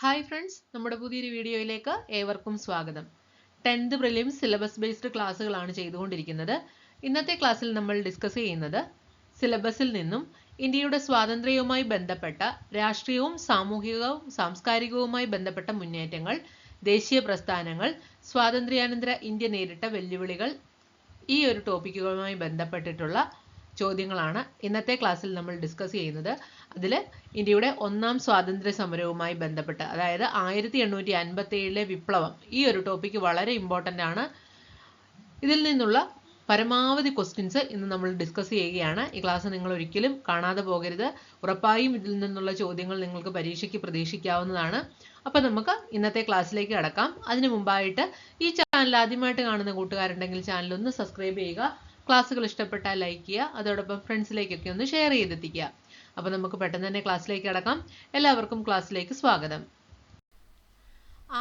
Hi friends, നമ്മുടെ പുതിയൊരു വീഡിയോയിലേക്ക് ഏവർക്കും സ്വാഗതം. 10th പ്രിലിംസ് സിലബസ് ബേസ്ഡ് ക്ലാസ്സുകളാണ് ചെയ്തുകൊണ്ടിരിക്കുന്നത്. ഇന്നത്തെ ക്ലാസ്സിൽ നമ്മൾ ഡിസ്കസ് ചെയ്യുന്നത് സിലബസിൽ നിന്നും ഇന്ത്യയുടെ സ്വാതന്ത്ര്യവുമായി ബന്ധപ്പെട്ട രാഷ്ട്രീയവും സാമൂഹികവും സാംസ്കാരികവുമായി ബന്ധപ്പെട്ട മുന്നേറ്റങ്ങൾ, ദേശീയ പ്രസ്ഥാനങ്ങൾ, സ്വാതന്ത്ര്യാനന്തര ഇന്ത്യ നേരിട്ട വെല്ലുവിളികൾ, ഈ ഒരു ടോപ്പിക്കുകളുമായി ബന്ധപ്പെട്ടിട്ടുള്ള ചോദ്യങ്ങളാണ് ഇന്നത്തെ ക്ലാസ്സിൽ നമ്മൾ ഡിസ്കസ് ചെയ്യുന്നത്. അതിൽ ഇന്ത്യയുടെ ഒന്നാം സ്വാതന്ത്ര്യ സമരവുമായി ബന്ധപ്പെട്ട്, അതായത് 1857 വിപ്ലവം, ഈ ഒരു ടോപ്പിക്ക് വളരെ ഇമ്പോർട്ടൻ്റ് ആണ്. ഇതിൽ നിന്നുള്ള പരമാവധി ക്വസ്റ്റ്യൻസ് ഇന്ന് നമ്മൾ ഡിസ്കസ് ചെയ്യുകയാണ്. ഈ ക്ലാസ് നിങ്ങൾ ഒരിക്കലും കാണാതെ പോകരുത്. ഉറപ്പായും ഇതിൽ നിന്നുള്ള ചോദ്യങ്ങൾ നിങ്ങൾക്ക് പരീക്ഷയ്ക്ക് പ്രതീക്ഷിക്കാവുന്നതാണ്. അപ്പോൾ നമുക്ക് ഇന്നത്തെ ക്ലാസ്സിലേക്ക് കടക്കാം. അതിനു മുമ്പായിട്ട് ഈ ചാനൽ ആദ്യമായിട്ട് കാണുന്ന കൂട്ടുകാരുണ്ടെങ്കിൽ ചാനൽ ഒന്ന് സബ്സ്ക്രൈബ് ചെയ്യുക. ക്ലാസ്സുകൾ ഇഷ്ടപ്പെട്ടാൽ ലൈക്ക് ചെയ്യുക. അതോടൊപ്പം ഫ്രണ്ട്സിലേക്കൊക്കെ ഒന്ന് ഷെയർ ചെയ്തെത്തിക്കുക. അപ്പോൾ നമുക്ക് പെട്ടെന്ന് തന്നെ ക്ലാസ്സിലേക്ക് കടക്കാം. എല്ലാവർക്കും ക്ലാസ്സിലേക്ക് സ്വാഗതം.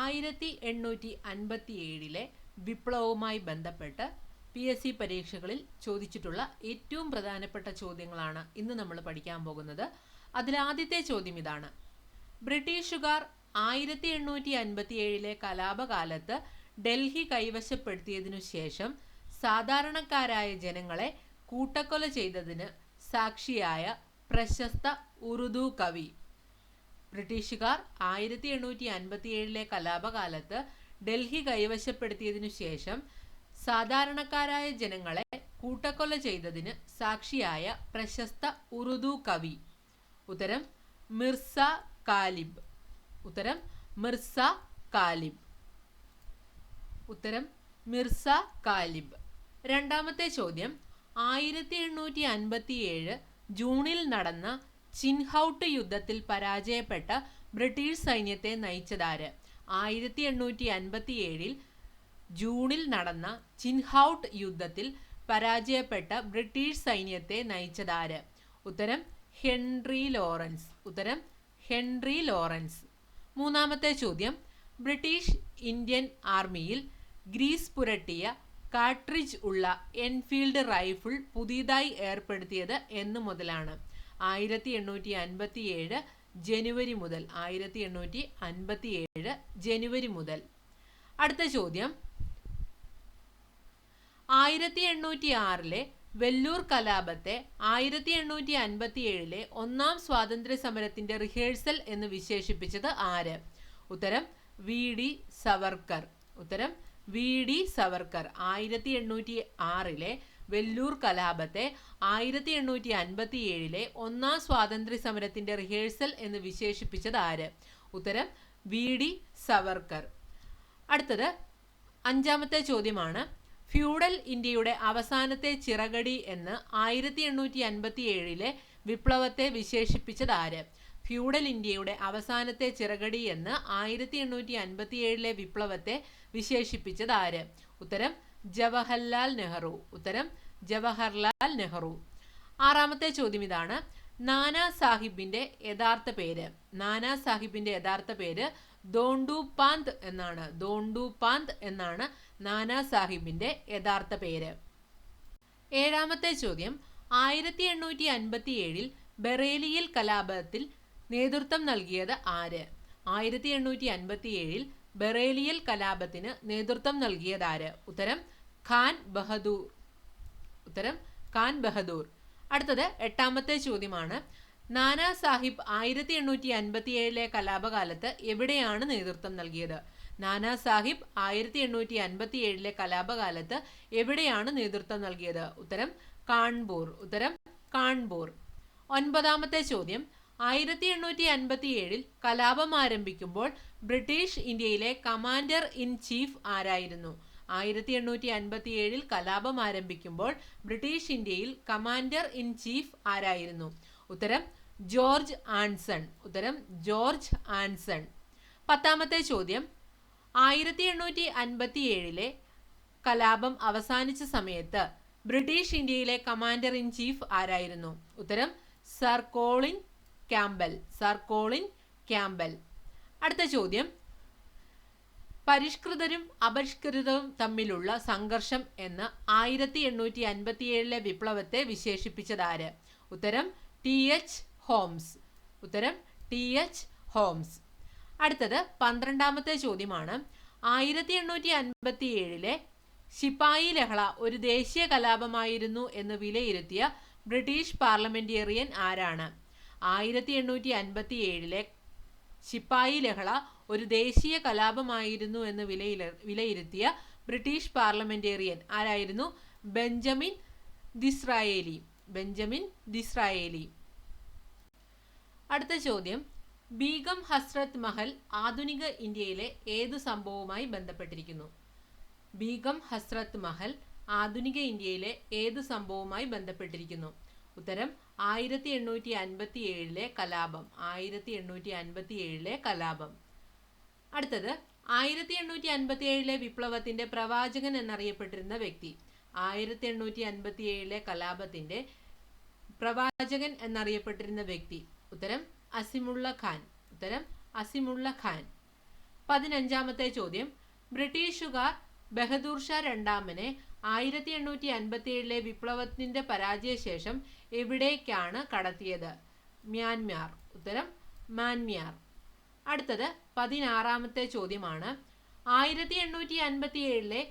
1857 വിപ്ലവവുമായി ബന്ധപ്പെട്ട് PSC പരീക്ഷകളിൽ ചോദിച്ചിട്ടുള്ള ഏറ്റവും പ്രധാനപ്പെട്ട ചോദ്യങ്ങളാണ് ഇന്ന് നമ്മൾ പഠിക്കാൻ പോകുന്നത്. അതിലാദ്യത്തെ ചോദ്യം ഇതാണ്: ബ്രിട്ടീഷുകാർ 1857 കലാപകാലത്ത് ഡൽഹി കൈവശപ്പെടുത്തിയതിനു ശേഷം സാധാരണക്കാരായ ജനങ്ങളെ കൂട്ടക്കൊല ചെയ്തതിന് സാക്ഷിയായ പ്രശസ്ത ഉറുദു കവി. ബ്രിട്ടീഷുകാർ 1857 കലാപകാലത്ത് ഡൽഹി കൈവശപ്പെടുത്തിയതിനു ശേഷം സാധാരണക്കാരായ ജനങ്ങളെ കൂട്ടക്കൊല ചെയ്തതിന് സാക്ഷിയായ പ്രശസ്ത ഉറുദു കവി. ഉത്തരം മിർസ കാലിബ്. ഉത്തരം മിർസ കാലിബ്. ഉത്തരം മിർസ കാലിബ്. രണ്ടാമത്തെ ചോദ്യം: 1857 ജൂണിൽ നടന്ന ചിൻഹൌട്ട് യുദ്ധത്തിൽ പരാജയപ്പെട്ട ബ്രിട്ടീഷ് സൈന്യത്തെ നയിച്ചതാര്? 1857 ജൂണിൽ നടന്ന ചിൻഹൌട്ട് യുദ്ധത്തിൽ പരാജയപ്പെട്ട ബ്രിട്ടീഷ് സൈന്യത്തെ നയിച്ചതാര്? ഉത്തരം ഹെൻറി ലോറൻസ്. ഉത്തരം ഹെൻറി ലോറൻസ്. മൂന്നാമത്തെ ചോദ്യം: ബ്രിട്ടീഷ് ഇന്ത്യൻ ആർമിയിൽ ഗ്രീസ് പുരട്ടിയ കാർട്രിഡ്ജ് ഉള്ള എൻഫീൽഡ് റൈഫിൾ പുതിയതായി ഏർപ്പെടുത്തിയത് എന്ന് മുതലാണ്? 1857 ജനുവരി മുതൽ. 1857 ജനുവരി മുതൽ. അടുത്ത ചോദ്യം: 1806 വെല്ലൂർ കലാപത്തെ 1857 ഒന്നാം സ്വാതന്ത്ര്യ സമരത്തിന്റെ റിഹേഴ്സൽ എന്ന് വിശേഷിപ്പിച്ചത് ആര്? ഉത്തരം VD സവർക്കർ. ഉത്തരം VD സവർക്കർ. 1806 വെല്ലൂർ കലാപത്തെ 1857 ഒന്നാം സ്വാതന്ത്ര്യ സമരത്തിന്റെ റിഹേഴ്സൽ എന്ന് വിശേഷിപ്പിച്ചത് ആര്? ഉത്തരം VD സവർക്കർ. അടുത്തത് അഞ്ചാമത്തെ ചോദ്യമാണ്: ഫ്യൂഡൽ ഇന്ത്യയുടെ അവസാനത്തെ ചിറകടി എന്ന് 1857 വിപ്ലവത്തെ വിശേഷിപ്പിച്ചത് ആര്? ഫ്യൂഡൽ ഇന്ത്യയുടെ അവസാനത്തെ ചിറകടി എന്ന് 1857 വിപ്ലവത്തെ വിശേഷിപ്പിച്ചത് ആര്? ഉത്തരം ജവഹർലാൽ നെഹ്റു. ഉത്തരം ജവഹർലാൽ നെഹ്റു. ആറാമത്തെ ചോദ്യം ഇതാണ്: നാനാ സാഹിബിന്റെ യഥാർത്ഥ പേര്? നാനാ സാഹിബിന്റെ യഥാർത്ഥ പേര് ദോണ്ടു പാന്ത് എന്നാണ്. ദോണ്ടു പാന്ത് എന്നാണ് നാനാ സാഹിബിന്റെ യഥാർത്ഥ പേര്. ഏഴാമത്തെ ചോദ്യം: 1857 ബറേലിയിൽ കലാപത്തിൽ നേതൃത്വം നൽകിയത് ആര്? 1857 ബറേലിയിൽ കലാപത്തിന് നേതൃത്വം നൽകിയത് ആര്? ഉത്തരം ഖാൻ ബഹദൂർ. ഉത്തരം ഖാൻ ബഹദൂർ. അടുത്തത് എട്ടാമത്തെ ചോദ്യമാണ്: നാനാ സാഹിബ് 1857 കലാപകാലത്ത് എവിടെയാണ് നേതൃത്വം നൽകിയത്? നാനാ സാഹിബ് 1857 കലാപകാലത്ത് എവിടെയാണ് നേതൃത്വം നൽകിയത്? ഉത്തരം കാൺപൂർ. ഉത്തരം കാൺപൂർ. ഒൻപതാമത്തെ ചോദ്യം: 1857 കലാപം ആരംഭിക്കുമ്പോൾ ബ്രിട്ടീഷ് ഇന്ത്യയിലെ കമാൻഡർ ഇൻ ചീഫ് ആരായിരുന്നു? 1857 കലാപം ആരംഭിക്കുമ്പോൾ ബ്രിട്ടീഷ് ഇന്ത്യയിൽ കമാൻഡർ ഇൻ ചീഫ് ആരായിരുന്നു? ഉത്തരം ജോർജ് ആൻസൺ. ഉത്തരം ജോർജ് ആൻസൺ. പത്താമത്തെ ചോദ്യം: 1857 കലാപം അവസാനിച്ച സമയത്ത് ബ്രിട്ടീഷ് ഇന്ത്യയിലെ കമാൻഡർ ഇൻ ചീഫ് ആരായിരുന്നു? ഉത്തരം sir Colin Campbell. Sir Colin Campbell. അടുത്ത ചോദ്യം: പരിഷ്കൃതരും അപരിഷ്കൃതരും തമ്മിലുള്ള സംഘർഷം എന്ന് 1857 വിപ്ലവത്തെ വിശേഷിപ്പിച്ചത് ആര്? ഉത്തരം TH ഹോംസ്. ഉത്തരം TH ഹോംസ്. അടുത്തത് 12ാമത്തെ ചോദ്യമാണ്. 1857 ശിപ്പായി ലഹള ഒരു ദേശീയ കലാപമായിരുന്നു എന്ന് വിലയിരുത്തിയ ബ്രിട്ടീഷ് പാർലമെന്റേറിയൻ ആരാണ്? 1857 ശിപ്പായി ലഹള ഒരു ദേശീയ കലാപമായിരുന്നു എന്ന് വിലയിരുത്തിയ ബ്രിട്ടീഷ് പാർലമെന്റേറിയൻ ആരായിരുന്നു? ബെഞ്ചമിൻ ഡിസ്രായേലി. അടുത്ത ചോദ്യം, ബീഗം ഹസ്രത്ത് മഹൽ ആധുനിക ഇന്ത്യയിലെ ഏതു സംഭവവുമായി ബന്ധപ്പെട്ടിരിക്കുന്നു? ബീഗം ഹസ്രത്ത് മഹൽ ആധുനിക ഇന്ത്യയിലെ ഏതു സംഭവവുമായി ബന്ധപ്പെട്ടിരിക്കുന്നു? ഉത്തരം 1857 കലാപം. 1857 കലാപം. അടുത്തത് 1857 വിപ്ലവത്തിന്റെ പ്രവാചകൻ എന്നറിയപ്പെട്ടിരുന്ന വ്യക്തി. 1857 കലാപത്തിന്റെ പ്രവാചകൻ എന്നറിയപ്പെട്ടിരുന്ന വ്യക്തി. ഉത്തരം അസിമുള്ള ഖാൻ. 15ാമത്തെ ചോദ്യം, ബ്രിട്ടീഷുകാർ ബഹദൂർ ഷാ രണ്ടാമനെ 1857 വിപ്ലവത്തിന്റെ പരാജയശേഷം എവിടേക്കാണ് കടത്തിയത്? മ്യാൻമാർ. ഉത്തരം മ്യാൻമാർ. അടുത്തത് 16ാമത്തെ ചോദ്യമാണ്. 1857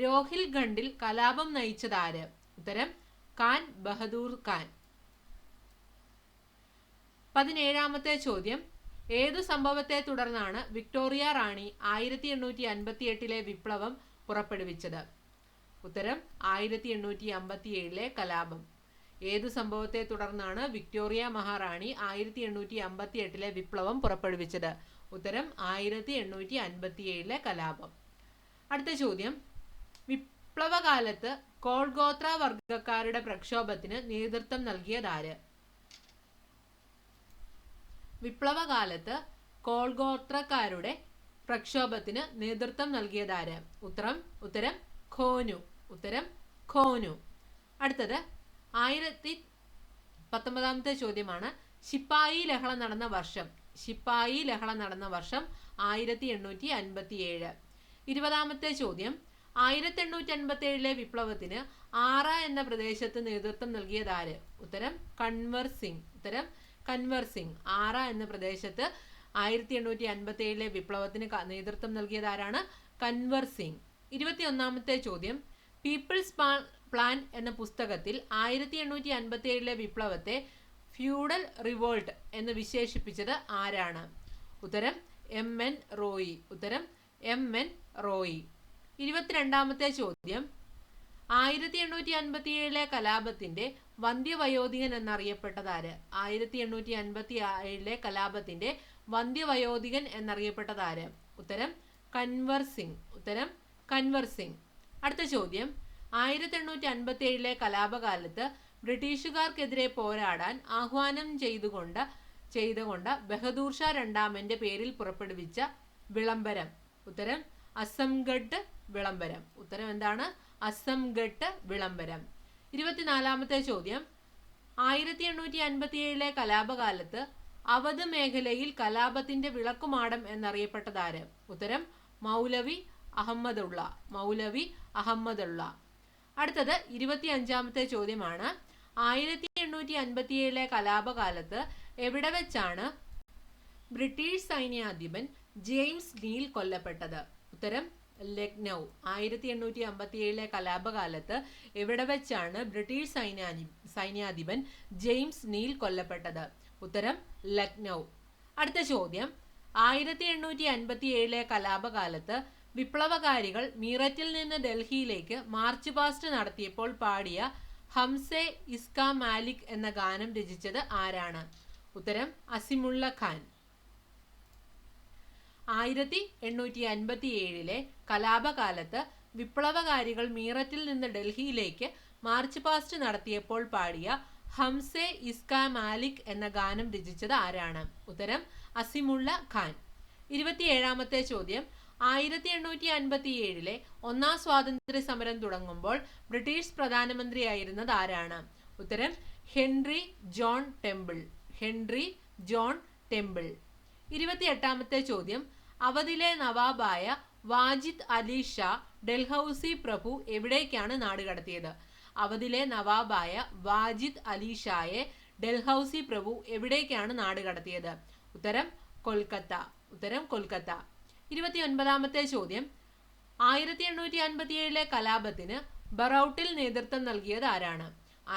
രോഹിൽഖണ്ഡിൽ കലാപം നയിച്ചതാര്? ഉത്തരം ഖാൻ ബഹദൂർ ഖാൻ. 17ാമത്തെ ചോദ്യം, ഏതു സംഭവത്തെ തുടർന്നാണ് വിക്ടോറിയ റാണി 1858 വിപ്ലവം പുറപ്പെടുവിച്ചത്? ഉത്തരം 1857 കലാപം. ഏതു സംഭവത്തെ തുടർന്നാണ് വിക്ടോറിയ മഹാറാണി 1858 വിപ്ലവം പുറപ്പെടുവിച്ചത്? ഉത്തരം 1857 കലാപം. അടുത്ത ചോദ്യം, വിപ്ലവകാലത്ത് കോൾ ഗോത്ര വർഗക്കാരുടെ പ്രക്ഷോഭത്തിന് നേതൃത്വം നൽകിയതാര്? വിപ്ലവകാലത്ത് കോൾ ഗോത്രക്കാരുടെ പ്രക്ഷോഭത്തിന് നേതൃത്വം നൽകിയതാര്? ഉത്തരം ഖോനു. അടുത്തത് 19ാമത്തെ ചോദ്യമാണ്. ശിപ്പായി ലഹള നടന്ന വർഷം? 1857. 20ാമത്തെ ചോദ്യം, 1857 വിപ്ലവത്തിന് ആറ എന്ന പ്രദേശത്ത് നേതൃത്വം നൽകിയതാര്? ഉത്തരം കൻവർ സിംഗ്. ആറ എന്ന പ്രദേശത്ത് 1857 വിപ്ലവത്തിന് നേതൃത്വം നൽകിയതാരാണ്? കൻവർ സിംഗ്. 21ാമത്തെ ചോദ്യം, പീപ്പിൾസ് പ്ലാൻ എന്ന പുസ്തകത്തിൽ 1857 വിപ്ലവത്തെ ഫ്യൂഡൽ റിവോൾട്ട് എന്ന് വിശേഷിപ്പിച്ചത് ആരാണ്? ഉത്തരം എം.എൻ. റോയി. 22ാമത്തെ ചോദ്യം, 1857 കലാപത്തിന്റെ വന്ധ്യവയോധികൻ എന്നറിയപ്പെട്ടതാര്? 1857 കലാപത്തിന്റെ വന്ധ്യവയോധികൻ എന്നറിയപ്പെട്ടതാര്? ഉത്തരം കൻവർ സിംഗ്. അടുത്ത ചോദ്യം, 1857 കലാപകാലത്ത് ബ്രിട്ടീഷുകാർക്കെതിരെ പോരാടാൻ ആഹ്വാനം ചെയ്തുകൊണ്ട് ബഹദൂർ ഷാ രണ്ടാമന്റെ പേരിൽ പുറപ്പെടുവിച്ച വിളംബരം? ഉത്തരം അസംഗഡ് വിളംബരം. ഉത്തരം എന്താണ്? അസംഗഡ് വിളംബരം. 24ാമത്തെ ചോദ്യം, 1857 കലാപകാലത്ത് അവധ് മേഖലയിൽ കലാപത്തിന്റെ വിളക്കുമാടം എന്നറിയപ്പെട്ടതാര്? ഉത്തരം മൗലവി അഹമ്മദുള്ള. അടുത്തത് 25ാമത്തെ ചോദ്യമാണ്. 1857 കലാപകാലത്ത് എവിടെ വെച്ചാണ് ബ്രിട്ടീഷ് സൈന്യാധിപൻ ജെയിംസ് നീൽ കൊല്ലപ്പെട്ടത്? ഉത്തരം ലക്നൗ. 1857 കലാപകാലത്ത് എവിടെ വെച്ചാണ് ബ്രിട്ടീഷ് സൈന്യാധിപൻ ജെയിംസ് നീൽ കൊല്ലപ്പെട്ടത്? ഉത്തരം ലക്നൗ. അടുത്ത ചോദ്യം, 1857 കലാപകാലത്ത് വിപ്ലവകാരികൾ മീററ്റിൽ നിന്ന് ഡൽഹിയിലേക്ക് മാർച്ച് പാസ്റ്റ് നടത്തിയപ്പോൾ പാടിയ ഹംസെ ഇസ്കാ മാലിക് എന്ന ഗാനം രചിച്ചത് ആരാണ്? ഉത്തരം അസിമുള്ള ഖാൻ. 1857 കലാപകാലത്ത് വിപ്ലവകാരികൾ മീററ്റിൽ നിന്ന് ഡൽഹിയിലേക്ക് മാർച്ച് പാസ്റ്റ് നടത്തിയപ്പോൾ പാടിയ ഹംസെ ഇസ്കാ മാലിക് എന്ന ഗാനം രചിച്ചത് ആരാണ്? ഉത്തരം അസിമുള്ള ഖാൻ. 27ാമത്തെ ചോദ്യം, 1857 ഒന്നാം സ്വാതന്ത്ര്യ സമരം തുടങ്ങുമ്പോൾ ബ്രിട്ടീഷ് പ്രധാനമന്ത്രിയായിരുന്നത് ആരാണ്? ഉത്തരം ഹെൻറി ജോൺ ടെമ്പിൾ. 28ാമത്തെ ചോദ്യം, അവധിലെ നവാബായ വാജിദ് അലി ഷാ ഡൽഹൌസി പ്രഭു എവിടേക്കാണ് നാടുകടത്തിയത്? അവധിലെ നവാബായ വാജിദ് അലി ഷായെ ഡൽഹൌസി പ്രഭു എവിടേക്കാണ് നാടുകടത്തിയത്? ഉത്തരം കൊൽക്കത്ത. ഉത്തരം കൊൽക്കത്ത. 29ാമത്തെ ചോദ്യം, 1857 കലാപത്തിന് ബറൌട്ടിൽ നേതൃത്വം നൽകിയത് ആരാണ്?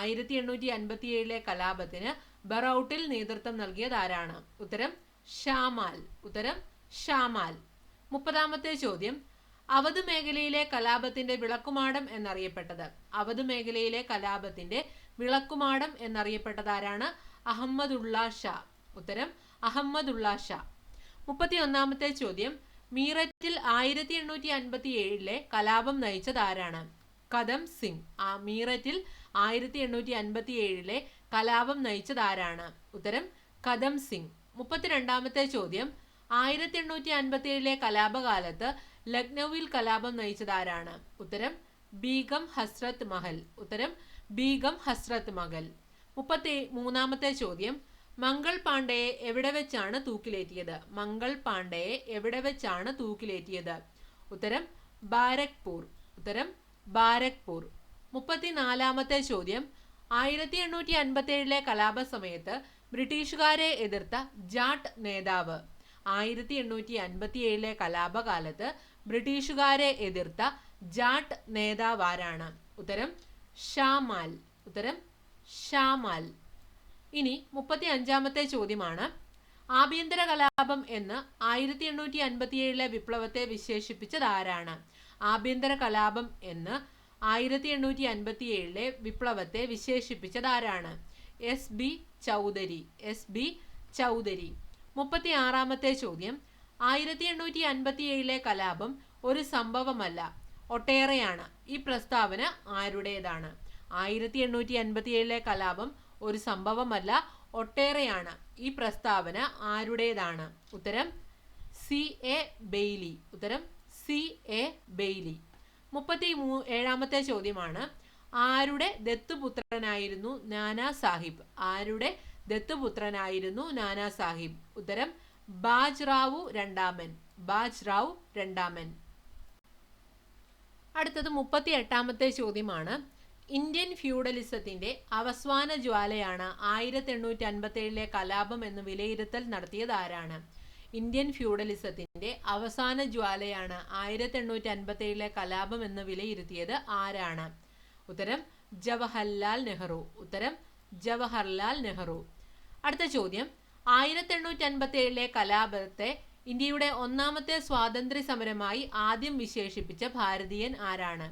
1857 കലാപത്തിന് ബറൌട്ടിൽ നേതൃത്വം നൽകിയത് ആരാണ്? ഉത്തരം ഷാമാൽ. ഉത്തരം ഷാമാൽ. 30ാമത്തെ ചോദ്യം, അവധ് മേഖലയിലെ കലാപത്തിന്റെ വിളക്കുമാടം എന്നറിയപ്പെട്ടത്? അവധ് മേഖലയിലെ കലാപത്തിന്റെ വിളക്കുമാടം എന്നറിയപ്പെട്ടത് ആരാണ്? അഹമ്മദുള്ള ഷാ. ഉത്തരം അഹമ്മദുള്ള ഷാ. 31ാമത്തെ ചോദ്യം, മീററ്റിൽ 1857 കലാപം നയിച്ചത് ആരാണ്? കദം സിംഗ്. മീററ്റിൽ 1857 കലാപം നയിച്ചത് ആരാണ്? ഉത്തരം കദം സിംഗ്. 32ാമത്തെ ചോദ്യം, 1857 കലാപകാലത്ത് ലക്നൌവിൽ കലാപം നയിച്ചത് ആരാണ്? ഉത്തരം ബീഗം ഹസ്രത്ത് മഹൽ. ഉത്തരം ബീഗം ഹസ്രത്ത് മഹൽ. 33ാമത്തെ ചോദ്യം, മംഗൾ പാണ്ഡെയെ എവിടെ വെച്ചാണ് തൂക്കിലേറ്റിയത്? മംഗൾ പാണ്ഡെയെ എവിടെ വെച്ചാണ് തൂക്കിലേറ്റിയത്? ഉത്തരം ബാരക്പൂർ. ഉത്തരം ബാരക്പൂർ. 34ാമത്തെ ചോദ്യം, 1857 കലാപ സമയത്ത് ബ്രിട്ടീഷുകാരെ എതിർത്ത ജാട്ട് നേതാവ്? 1857 കലാപകാലത്ത് ബ്രിട്ടീഷുകാരെ എതിർത്ത ജാട്ട് നേതാവ് ആരാണ്? ഉത്തരം ഷാമാൽ. ഉത്തരം ഷാമാൽ. ഇനി 35ാമത്തെ ചോദ്യമാണ്, ആഭ്യന്തര കലാപം എന്ന് 1857 വിപ്ലവത്തെ വിശേഷിപ്പിച്ചത് ആരാണ്? ആഭ്യന്തര കലാപം എന്ന് 1857 വിപ്ലവത്തെ വിശേഷിപ്പിച്ചത് ആരാണ്? S B Chaudhuri. S B Chaudhuri. 36ാമത്തെ ചോദ്യം, 1857 കലാപം ഒരു സംഭവമല്ല, ഒട്ടേറെയാണ്. ഈ പ്രസ്താവന ആരുടേതാണ്? 1857 കലാപം ഒരു സംഭവമല്ല, ഒട്ടേറെയാണ്. ഈ പ്രസ്താവന ആരുടേതാണ്? ഉത്തരം സി എ ബെയ്ലി. ഉത്തരം സി എ ബെയ്ലി. 37ാമത്തെ ചോദ്യമാണ്, ആരുടെ ദത്തുപുത്രനായിരുന്നു നാനാ സാഹിബ്? ആരുടെ ദത്തുപുത്രനായിരുന്നു നാനാ സാഹിബ്? ഉത്തരം ബാജ്റാവു രണ്ടാമൻ. ബാജ്റാവു രണ്ടാമൻ. അടുത്തത് 38ാമത്തെ ചോദ്യമാണ്, ഇന്ത്യൻ ഫ്യൂഡലിസത്തിന്റെ അവസാന ജ്വാലയാണ് 1857 കലാപം എന്ന് വിലയിരുത്തൽ നടത്തിയത് ആരാണ്? ഇന്ത്യൻ ഫ്യൂഡലിസത്തിന്റെ അവസാന ജ്വാലയാണ് 1857 കലാപം എന്ന് വിലയിരുത്തിയത് ആരാണ്? ഉത്തരം ജവഹർലാൽ നെഹ്റു. ഉത്തരം ജവഹർലാൽ നെഹ്റു. അടുത്ത ചോദ്യം, 1857 കലാപത്തെ ഇന്ത്യയുടെ ഒന്നാമത്തെ സ്വാതന്ത്ര്യ സമരമായി ആദ്യം വിശേഷിപ്പിച്ച ഭാരതീയൻ ആരാണ്?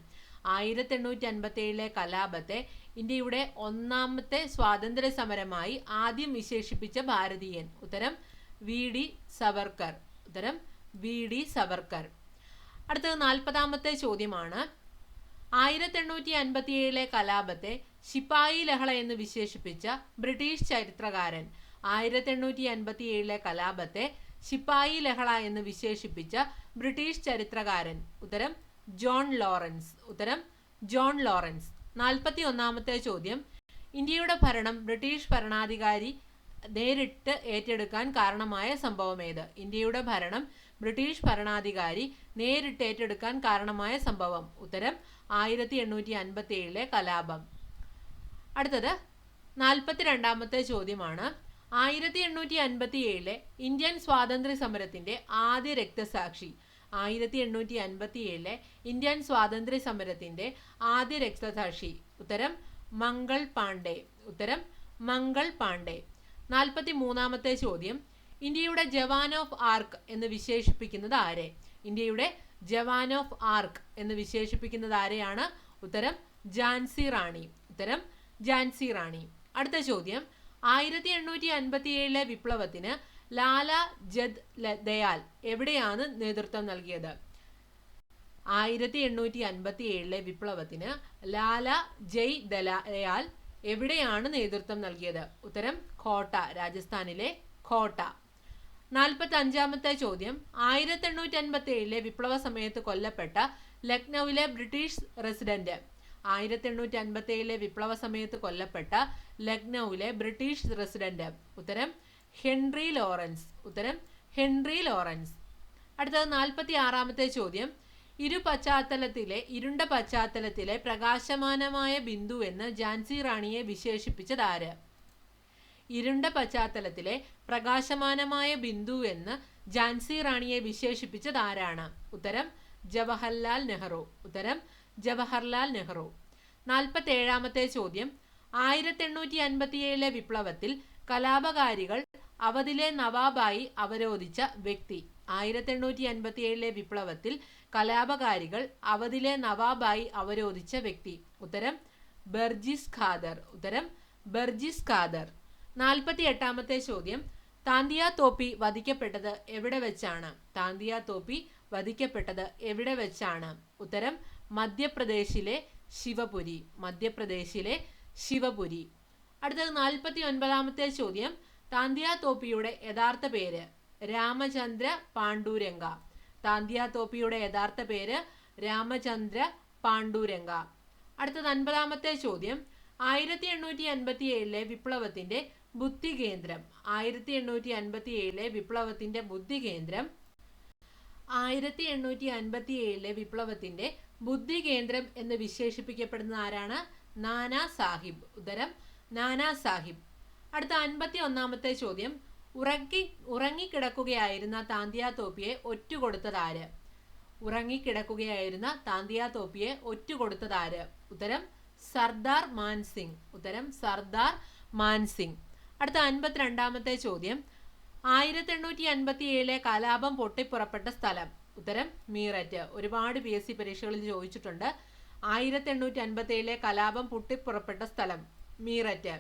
1857 കലാപത്തെ ഇന്ത്യയുടെ ഒന്നാമത്തെ സ്വാതന്ത്ര്യ സമരമായി ആദ്യം വിശേഷിപ്പിച്ച ഭാരതീയൻ? ഉത്തരം വി ഡി സവർക്കർ. ഉത്തരം വി ഡി സവർക്കർ. അടുത്തത് 40ാമത്തെ ചോദ്യമാണ്, 1857 കലാപത്തെ ശിപ്പായി ലഹള എന്ന് വിശേഷിപ്പിച്ച ബ്രിട്ടീഷ് ചരിത്രകാരൻ? 1857 കലാപത്തെ ശിപ്പായി ലഹള എന്ന് വിശേഷിപ്പിച്ച ബ്രിട്ടീഷ് ചരിത്രകാരൻ? ഉത്തരം ജോൺ ലോറൻസ്. ഉത്തരം ജോൺ ലോറൻസ്. 41ാമത്തെ ചോദ്യം, ഇന്ത്യയുടെ ഭരണം ബ്രിട്ടീഷ് ഭരണാധികാരി നേരിട്ട് ഏറ്റെടുക്കാൻ കാരണമായ സംഭവം ഏത്? ഇന്ത്യയുടെ ഭരണം ബ്രിട്ടീഷ് ഭരണാധികാരി നേരിട്ട് ഏറ്റെടുക്കാൻ കാരണമായ സംഭവം? ഉത്തരം 1857 കലാപം. അടുത്തത് 42ാമത്തെ ചോദ്യമാണ്, 1857 ഇന്ത്യൻ സ്വാതന്ത്ര്യ സമരത്തിന്റെ ആദ്യ രക്തസാക്ഷി? 1857 ഇന്ത്യൻ സ്വാതന്ത്ര്യ സമരത്തിന്റെ ആദ്യ രക്തസാക്ഷി? ഉത്തരം മംഗൾ പാണ്ഡെ. ഉത്തരം മംഗൾ പാണ്ഡെ. 43ാമത്തെ ചോദ്യം, ഇന്ത്യയുടെ ജവാൻ ഓഫ് ആർക്ക് എന്ന് വിശേഷിപ്പിക്കുന്നത് ആരെ? ഇന്ത്യയുടെ ജവാൻ ഓഫ് ആർക്ക് എന്ന് വിശേഷിപ്പിക്കുന്നത് ആരെയാണ്? ഉത്തരം ഝാൻസി റാണി. ഉത്തരം ഝാൻസി റാണി. അടുത്ത ചോദ്യം, 1857 വിപ്ലവത്തിന് ലാല ജദ് ദയാൽ എവിടെയാണ് നേതൃത്വം നൽകിയത്? 1857 വിപ്ലവത്തിന് ലാല ജയ് ദയാൽ എവിടെയാണ് നേതൃത്വം നൽകിയത്? ഉത്തരം കോട്ട, രാജസ്ഥാനിലെ കോട്ട. 45ാമത്തെ ചോദ്യം, 1857 വിപ്ലവ സമയത്ത് കൊല്ലപ്പെട്ട ലക്നൌവിലെ ബ്രിട്ടീഷ് റെസിഡന്റ്? 1857 വിപ്ലവ സമയത്ത് കൊല്ലപ്പെട്ട ലക്നൌവിലെ ബ്രിട്ടീഷ് റെസിഡന്റ്? ഉത്തരം ഹെൻറി ലോറൻസ്. ഉത്തരം ഹെൻറി ലോറൻസ്. അടുത്തത് 46ാമത്തെ ചോദ്യം, ഇരുണ്ട പശ്ചാത്തലത്തിലെ പ്രകാശമാനമായ ബിന്ദു എന്ന് ഝാൻസി റാണിയെ വിശേഷിപ്പിച്ചത് ആര്? ഇരുണ്ട പശ്ചാത്തലത്തിലെ പ്രകാശമാനമായ ബിന്ദു എന്ന് ഝാൻസി റാണിയെ വിശേഷിപ്പിച്ചത് ആരാണ്? ഉത്തരം ജവഹർലാൽ നെഹ്റു. ഉത്തരം ജവഹർലാൽ നെഹ്റു. 47ാമത്തെ ചോദ്യം. 1857 വിപ്ലവത്തിൽ കലാപകാരികൾ അവധിലെ നവാബായി അവരോധിച്ച വ്യക്തി. 1857 വിപ്ലവത്തിൽ കലാപകാരികൾ അവധിലെ നവാബായി അവരോധിച്ച വ്യക്തി. ഉത്തരം ബർജിസ് ഖാദർ. ഉത്തരം ബർജിസ് ഖാദർ. 48ാമത്തെ ചോദ്യം. താന്തിയ തോപ്പി വധിക്കപ്പെട്ടത് എവിടെ വെച്ചാണ്? താന്തിയ തോപ്പി വധിക്കപ്പെട്ടത് എവിടെ വെച്ചാണ്? ഉത്തരം മധ്യപ്രദേശിലെ ശിവപുരി. മധ്യപ്രദേശിലെ ശിവപുരി. അടുത്തത് 49ാമത്തെ ചോദ്യം. താന്തിയ തോപ്പിയുടെ യഥാർത്ഥ പേര്? രാമചന്ദ്ര പാണ്ഡുരംഗ. താന്തിയ തോപ്പിയുടെ യഥാർത്ഥ പേര് രാമചന്ദ്ര പാണ്ഡുരംഗ. അടുത്തത് 50ാമത്തെ ചോദ്യം. 1857 വിപ്ലവത്തിന്റെ ബുദ്ധി കേന്ദ്രം. 1857 വിപ്ലവത്തിന്റെ ബുദ്ധി കേന്ദ്രം. 1857 വിപ്ലവത്തിന്റെ ബുദ്ധി കേന്ദ്രം എന്ന് വിശേഷിപ്പിക്കപ്പെടുന്ന ആരാണ്? നാനാ സാഹിബ്. ഉത്തരം നാനാ സാഹിബ്. അടുത്ത 51ാമത്തെ ചോദ്യം. ഉറങ്ങിക്കിടക്കുകയായിരുന്ന താന്തിയ തോപ്പിയെ ഒറ്റുകൊടുത്തതാര്? ഉറങ്ങിക്കിടക്കുകയായിരുന്ന താന്തിയ തോപ്പിയെ ഒറ്റുകൊടുത്തതാര്? ഉത്തരം സർദാർ മാൻസിംഗ്. ഉത്തരം സർദാർ മാൻസിംഗ്. അടുത്ത 52ാമത്തെ ചോദ്യം. 1857 കലാപം പൊട്ടിപ്പുറപ്പെട്ട സ്ഥലം. ഉത്തരം മീററ്റ്. ഒരുപാട് PSC പരീക്ഷകളിൽ ചോദിച്ചിട്ടുണ്ട്. 1857 കലാപം പൊട്ടിപ്പുറപ്പെട്ട സ്ഥലം മീററ്റ്.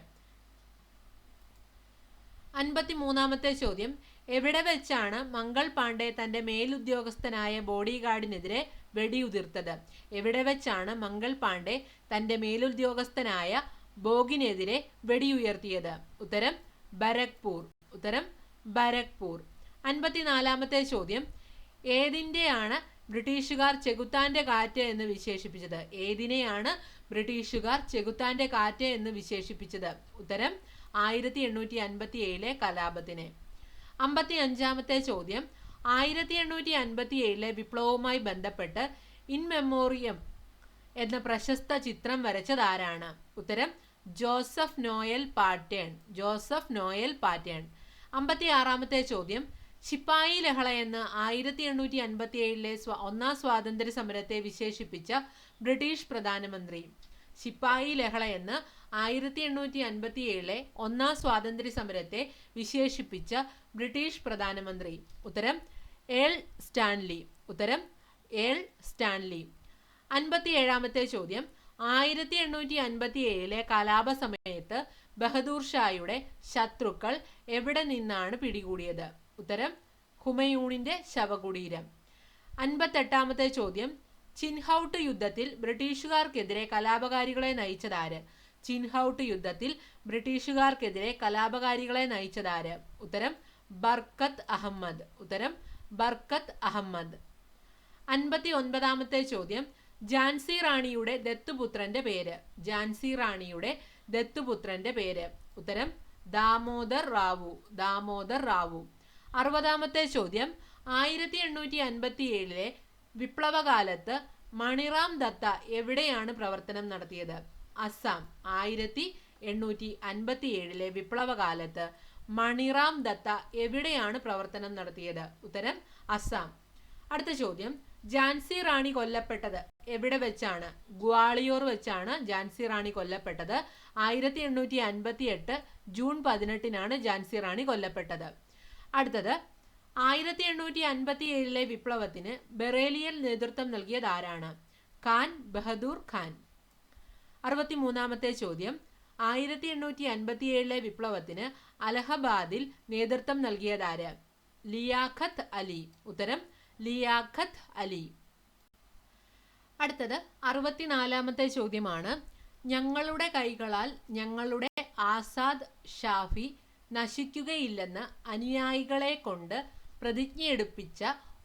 53ാമത്തെ ചോദ്യം. എവിടെ വെച്ചാണ് മംഗൾ പാണ്ഡെ തന്റെ മേലുദ്യോഗസ്ഥനായ ബോഡി ഗാർഡിനെതിരെ വെടിയുതിർത്തത്? എവിടെ വെച്ചാണ് മംഗൾ പാണ്ഡെ തന്റെ മേലുദ്യോഗസ്ഥനായ ബോഗിനെതിരെ വെടിയുയർത്തിയത്? ഉത്തരം ബരക്പൂർ. ഉത്തരം ബരക്പൂർ. 54ാമത്തെ ചോദ്യം. ഏതിന്റെയാണ് ബ്രിട്ടീഷുകാർ ചെകുത്താന്റെ കാറ്റ് എന്ന് വിശേഷിപ്പിച്ചത്? ഏതിനെയാണ് ബ്രിട്ടീഷുകാർ ചെകുത്താന്റെ കാറ്റ് എന്ന് വിശേഷിപ്പിച്ചത്? ഉത്തരം 1857 കലാപത്തിനെ. 55ാമത്തെ ചോദ്യം. 1857 വിപ്ലവവുമായി ബന്ധപ്പെട്ട് ഇൻ മെമ്മോറിയം എന്ന പ്രശസ്ത ചിത്രം വരച്ചത് ആരാണ്? ഉത്തരം Joseph Noel Paton. Joseph Noel Paton. 56ാമത്തെ ചോദ്യം. ശിപ്പായി ലഹള എന്ന് 1857 ഒന്നാം സ്വാതന്ത്ര്യ സമരത്തെ വിശേഷിപ്പിച്ച ബ്രിട്ടീഷ് പ്രധാനമന്ത്രി. ശിപ്പായി ലഹള എന്ന് 1857 ഒന്നാം സ്വാതന്ത്ര്യ സമരത്തെ വിശേഷിപ്പിച്ച ബ്രിട്ടീഷ് പ്രധാനമന്ത്രി. ഉത്തരം എൽ സ്റ്റാൻലി. ഉത്തരം എൽ സ്റ്റാൻലി. 57ാമത്തെ ചോദ്യം. 1857 കലാപ സമയത്ത് ബഹദൂർ ഷായുടെ ശത്രുക്കൾ എവിടെ നിന്നാണ് പിടികൂടിയത്? ഉത്തരം ഹുമയൂണിന്റെ ശവകുടീരം. 58ാമത്തെ ചോദ്യം. ചിൻഹൌട്ട് യുദ്ധത്തിൽ ബ്രിട്ടീഷുകാർക്കെതിരെ കലാപകാരികളെ നയിച്ചതാര്? ചിൻഹൌട്ട് യുദ്ധത്തിൽ ബ്രിട്ടീഷുകാർക്കെതിരെ കലാപകാരികളെ നയിച്ചതാര്? ഉത്തരം ബർക്കത്ത് അഹമ്മദ്. ഉത്തരം ബർക്കത്ത് അഹമ്മദ്. 59ാമത്തെ ചോദ്യം. ഝാൻസി റാണിയുടെ ദത്തുപുത്രന്റെ പേര്? ഝാൻസി റാണിയുടെ ദത്തുപുത്രന്റെ പേര്? ഉത്തരം ദാമോദർ റാവു. ദാമോദർ റാവു. 60ാമത്തെ ചോദ്യം. 1857 വിപ്ലവകാലത്ത് മണിറാം ദത്ത എവിടെയാണ് പ്രവർത്തനം നടത്തിയത്? അസം. 1857 വിപ്ലവകാലത്ത് മണിറാം ദത്ത എവിടെയാണ് പ്രവർത്തനം നടത്തിയത്? ഉത്തരം അസം. അടുത്ത ചോദ്യം. ഝാൻസി റാണി കൊല്ലപ്പെട്ടത് എവിടെ വെച്ചാണ്? ഗ്വാളിയോർ വെച്ചാണ് ഝാൻസി റാണി കൊല്ലപ്പെട്ടത്. 1858 ജൂൺ 18-നാണ് ഝാൻസി റാണി കൊല്ലപ്പെട്ടത്. അടുത്തത്. 1857 വിപ്ലവത്തിന് ബറേലിയിൽ നേതൃത്വം നൽകിയത് ആരാണ്? ഖാൻ ബഹദൂർ ഖാൻ. 63ാമത്തെ ചോദ്യം. 1857 വിപ്ലവത്തിന് അലഹബാദിൽ നേതൃത്വം നൽകിയതാര്? ലിയാഖത്ത് അലി. ഉത്തരം ലിയാഖത്ത് അലി. അടുത്തത് 64ാമത്തെ ചോദ്യമാണ്. ഞങ്ങളുടെ കൈകളാൽ ഞങ്ങളുടെ ആസാദ് ഷാഫി നശിക്കുകയില്ലെന്ന് അനുയായികളെ കൊണ്ട് പ്രതിജ്ഞയെടുപ്പിച്ച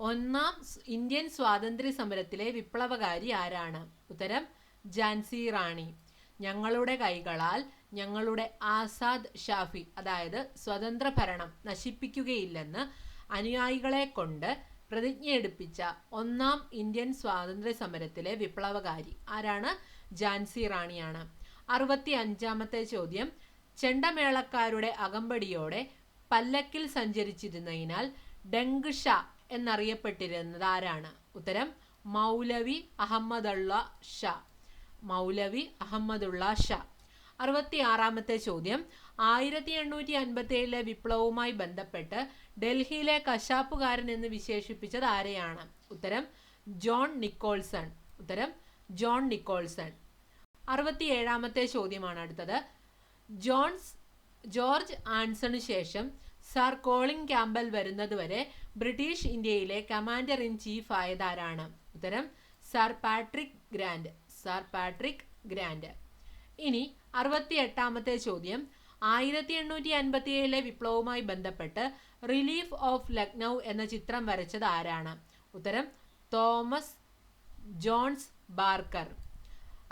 ഒന്നാം ഇന്ത്യൻ സ്വാതന്ത്ര്യ സമരത്തിലെ വിപ്ലവകാരി ആരാണ്? ഉത്തരം ഝാൻസി റാണി. ഞങ്ങളുടെ കൈകളാൽ ഞങ്ങളുടെ ആസാദ് ഷാഫി, അതായത് സ്വതന്ത്ര ഭരണം നശിപ്പിക്കുകയില്ലെന്ന് അനുയായികളെ കൊണ്ട് പ്രതിജ്ഞയെടുപ്പിച്ച ഒന്നാം ഇന്ത്യൻ സ്വാതന്ത്ര്യ സമരത്തിലെ വിപ്ലവകാരി ആരാണ്? ഝാൻസി റാണിയാണ്. 65ാമത്തെ ചോദ്യം. ചെണ്ടമേളക്കാരുടെ അകമ്പടിയോടെ പല്ലക്കിൽ സഞ്ചരിച്ചിരുന്നതിനാൽ ഡങ്ക് ഷാ എന്നറിയപ്പെട്ടിരുന്നത് ആരാണ്? ഉത്തരം മൗലവി അഹമ്മദുള്ള ഷാ. മൗലവി അഹമ്മദുള്ള ഷാ. 66-ാമത്തെ ചോദ്യം. 1857 വിപ്ലവവുമായി ബന്ധപ്പെട്ട് ഡൽഹിയിലെ കശാപ്പുകാരൻ എന്ന് വിശേഷിപ്പിച്ചത് ആരെയാണ്? ഉത്തരം ജോൺ നിക്കോൾസൺ. ഉത്തരം ജോൺ നിക്കോൾസൺ. 67-ാമത്തെ ചോദ്യമാണ് അടുത്തത്. ജോർജ് ആൻസണിന് ശേഷം സർ കോളിൻ ക്യാമ്പൽ വരുന്നതുവരെ ബ്രിട്ടീഷ് ഇന്ത്യയിലെ കമാൻഡർ ഇൻ ചീഫ് ആയതാരാണ്? ഉത്തരം sir Patrick grand. Sir Patrick grand. ഇനി 68-ാമത്തെ ചോദ്യം. 1857 വിപ്ലവവുമായി ബന്ധപ്പെട്ട് റിലീഫ് ഓഫ് ലക്നൗ എന്ന ചിത്രം വരച്ചത് ആരാണ്? ഉത്തരം തോമസ് ജോൺസ് ബാർക്കർ.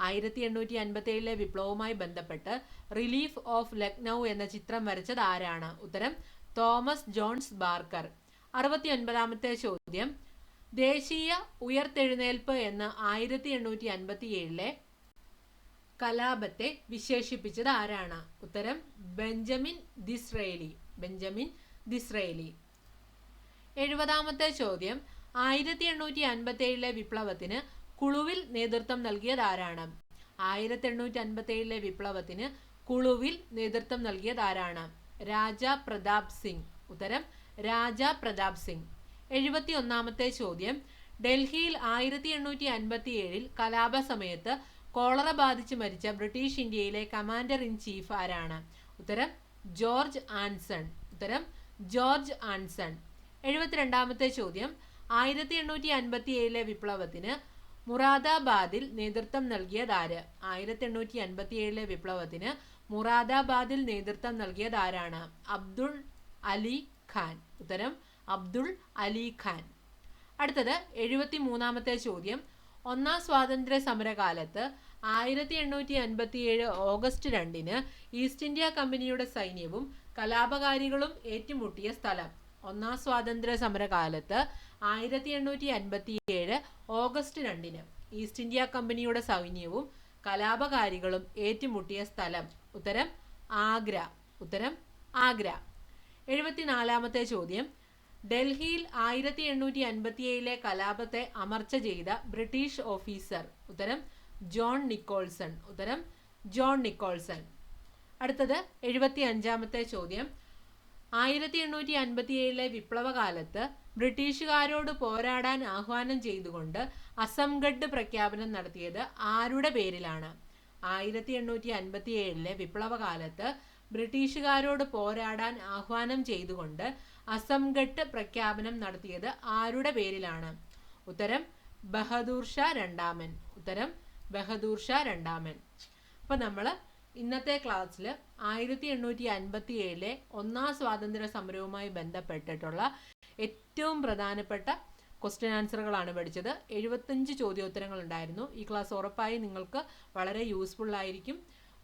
1857 വിപ്ലവവുമായി ബന്ധപ്പെട്ട് റിലീഫ് ഓഫ് ലക്നൗ എന്ന ചിത്രം വരച്ചത് ആരാണ്? ഉത്തരം തോമസ് ജോൺസ് ബാർക്കർ. 69-ാമത്തെ ചോദ്യം. ദേശീയ ഉയർത്തെഴുന്നേൽപ്പ് എന്ന 1857 കലാപത്തെ വിശേഷിപ്പിച്ചത് ആരാണ്? ഉത്തരം ബെഞ്ചമിൻ ഡിസ്രേലി. Benjamin Disraeli. 70-ാമത്തെ ചോദ്യം. 1857 വിപ്ലവത്തിന് കുളുവിൽ നേതൃത്വം നൽകിയത് ആരാണ്? 1857 വിപ്ലവത്തിന് കുളുവിൽ നേതൃത്വം നൽകിയത് ആരാണ്? രാജാ പ്രതാപ് സിംഗ്. ഉത്തരം രാജാ പ്രതാപ് സിംഗ്. 71-ാമത്തെ ചോദ്യം. ഡൽഹിയിൽ 1857 കലാപ സമയത്ത് കോളറ ബാധിച്ച് മരിച്ച ബ്രിട്ടീഷ് ഇന്ത്യയിലെ കമാൻഡർ ഇൻ ചീഫ് ആരാണ്? ഉത്തരം ജോർജ് ആൻസൺ. ഉത്തരം ജോർജ് ആൻസൺ. 72-ാമത്തെ ചോദ്യം. 1857 വിപ്ലവത്തിന് മുറാദാബാദിൽ നേതൃത്വം നൽകിയത് ആര്? 1857 വിപ്ലവത്തിന് മുറാദാബാദിൽ നേതൃത്വം നൽകിയത് ആരാണ്? അബ്ദുൾ അലി ഖാൻ. ഉത്തരം അബ്ദുൾ അലി ഖാൻ. അടുത്തത് 73-ാമത്തെ ചോദ്യം. ഒന്നാം സ്വാതന്ത്ര്യ സമരകാലത്ത് 1857 ഓഗസ്റ്റ് 2-ന് ഈസ്റ്റ് ഇന്ത്യ കമ്പനിയുടെ സൈന്യവും കലാപകാരികളും ഏറ്റുമുട്ടിയ സ്ഥലം. ഒന്നാം സ്വാതന്ത്ര്യ സമരകാലത്ത് 1857 ഓഗസ്റ്റ് 2-ന് ഈസ്റ്റ് ഇന്ത്യ കമ്പനിയുടെ സൈന്യവും കലാപകാരികളും ഏറ്റുമുട്ടിയ സ്ഥലം. ഉത്തരം ആഗ്ര. ഉത്തരം ആഗ്ര. 74-ാമത്തെ ചോദ്യം. ഡൽഹിയിൽ 1857 കലാപത്തെ അമർച്ച ചെയ്ത ബ്രിട്ടീഷ് ഓഫീസർ. ഉത്തരം ജോൺ നിക്കോൾസൺ. ഉത്തരം ജോൺ നിക്കോൾസൺ. അടുത്തത് 75-ാമത്തെ ചോദ്യം. 1857 വിപ്ലവകാലത്ത് ബ്രിട്ടീഷുകാരോട് പോരാടാൻ ആഹ്വാനം ചെയ്തുകൊണ്ട് അസംഗഡ് പ്രഖ്യാപനം നടത്തിയത് ആരുടെ പേരിലാണ്? 1857 വിപ്ലവകാലത്ത് ബ്രിട്ടീഷുകാരോട് പോരാടാൻ ആഹ്വാനം ചെയ്തുകൊണ്ട് അസംഗഡ് പ്രഖ്യാപനം നടത്തിയത് ആരുടെ പേരിലാണ്? ഉത്തരം ബഹദൂർ ഷാ രണ്ടാമൻ. ഉത്തരം ബഹദൂർ ഷാ രണ്ടാമൻ. അപ്പോൾ നമ്മൾ ഇന്നത്തെ ക്ലാസ്സിൽ 1857 ഒന്നാം സ്വാതന്ത്ര്യ സമരവുമായി ബന്ധപ്പെട്ടിട്ടുള്ള ഏറ്റവും പ്രധാനപ്പെട്ട ക്വസ്റ്റ്യൻ ആൻസറുകളാണ് പഠിച്ചത്. 75 ചോദ്യോത്തരങ്ങൾ ഉണ്ടായിരുന്നു. ഈ ക്ലാസ് ഉറപ്പായി നിങ്ങൾക്ക് വളരെ യൂസ്ഫുൾ ആയിരിക്കും.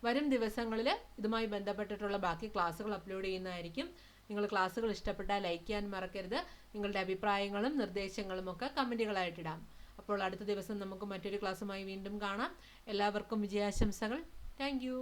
വരും ദിവസങ്ങളിൽ ഇതുമായി ബന്ധപ്പെട്ടിട്ടുള്ള ബാക്കി ക്ലാസ്സുകൾ അപ്ലോഡ് ചെയ്യുന്നതായിരിക്കും. നിങ്ങൾ ക്ലാസ്സുകൾ ഇഷ്ടപ്പെട്ടാൽ ലൈക്ക് ചെയ്യാൻ മറക്കരുത്. നിങ്ങളുടെ അഭിപ്രായങ്ങളും നിർദ്ദേശങ്ങളും ഒക്കെ കമൻറ്റുകളായിട്ടിടാം. അപ്പോൾ അടുത്ത ദിവസം നമുക്ക് മറ്റൊരു ക്ലാസ്സുമായി വീണ്ടും കാണാം. എല്ലാവർക്കും വിജയാശംസകൾ. Thank you.